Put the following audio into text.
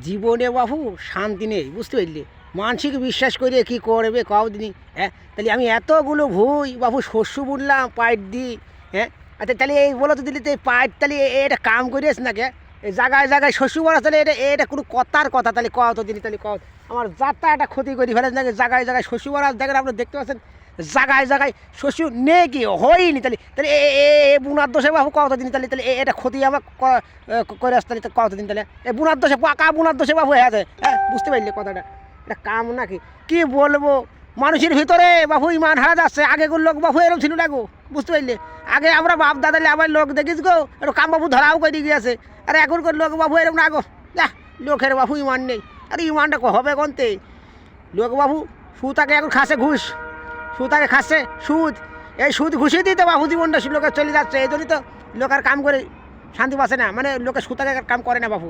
জীবনে বাবু শান্তি নেই, বুঝতে পারলি? মানসিক বিশ্বাস করে কি করবে কাউ দিনই। হ্যাঁ, তাহলে আমি এতগুলো ভুই বাবু শস্য বুনলাম পাইট দিই। হ্যাঁ, আচ্ছা তাহলে এই বলো তো দিলি তো এই পাইট তাহলে এটা কাম করিস না কে? এই জায়গায় জায়গায় শস্য বলা তাহলে এটা কোনো কথার কথা? তাহলে কত দিনই তাহলে কত আমার যাত্রা একটা ক্ষতি করে ফেলে নাকি? জায়গায় জায়গায় শস্য বলা দেখেন, আপনি দেখতে পাচ্ছেন জায়গায় জায়গায় শস্য নেই কি হয়নি? তাহলে তাহলে এ বুনার দোষে বাবু কতদিন তাহলে তাহলে এটা ক্ষতি আমার করে আসতে তাহলে কতদিন তাহলে এই বুনার দোষে পাকা বুনার দোষে বাবু হয়ে যায়। হ্যাঁ, বুঝতে পারলি কথাটা? এটা কাম নাকি কি বলবো? মানুষের ভিতরে বাবু ইমান হারা যাচ্ছে। আগেকার লোক বাবু এরকম ছিল না গো, বুঝতে পারলি? আগে আমরা বাপ দাদালে আবার লোক দেখিস গো একটু কাম বাবু ধরাও করে গিয়েছে। আর এখনকার লোক বাবু এরকম না গো, যা লোকের বাবু ইমান নেই। আরে ইমানটা হবে কোনতে? লোক বাবু সুতাকে এখন খাসে ঘুষ, সুতাকে খাচ্ছে সুদ। এই সুদ ঘুষিয়ে দিতে বাবু জীবনটা লোকের চলে যাচ্ছে। এই জন্যই তো লোক আর কাম করে শান্তি পাচ্ছে না, মানে লোকের সুতাকে কাম করে না বাবু।